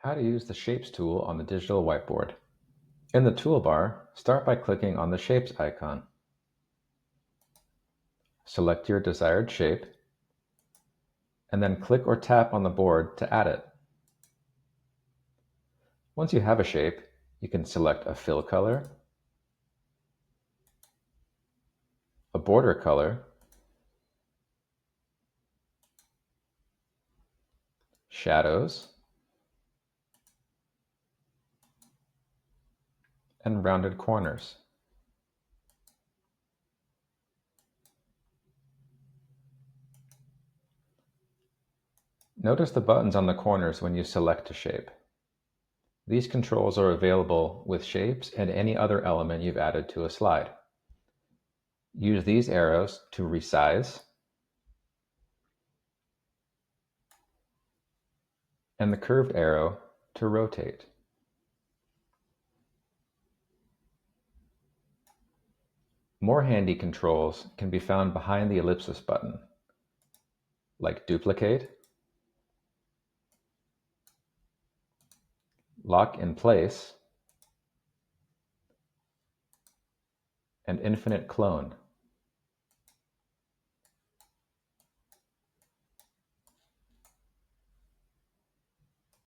How to use the Shapes tool on the digital whiteboard. In the toolbar, start by clicking on the Shapes icon. Select your desired shape, and then click or tap on the board to add it. Once you have a shape, you can select a fill color, a border color, shadows, and rounded corners. Notice the buttons on the corners when you select a shape. These controls are available with shapes and any other element you've added to a slide. Use these arrows to resize and the curved arrow to rotate. More handy controls can be found behind the ellipsis button, like duplicate, lock in place, and infinite clone.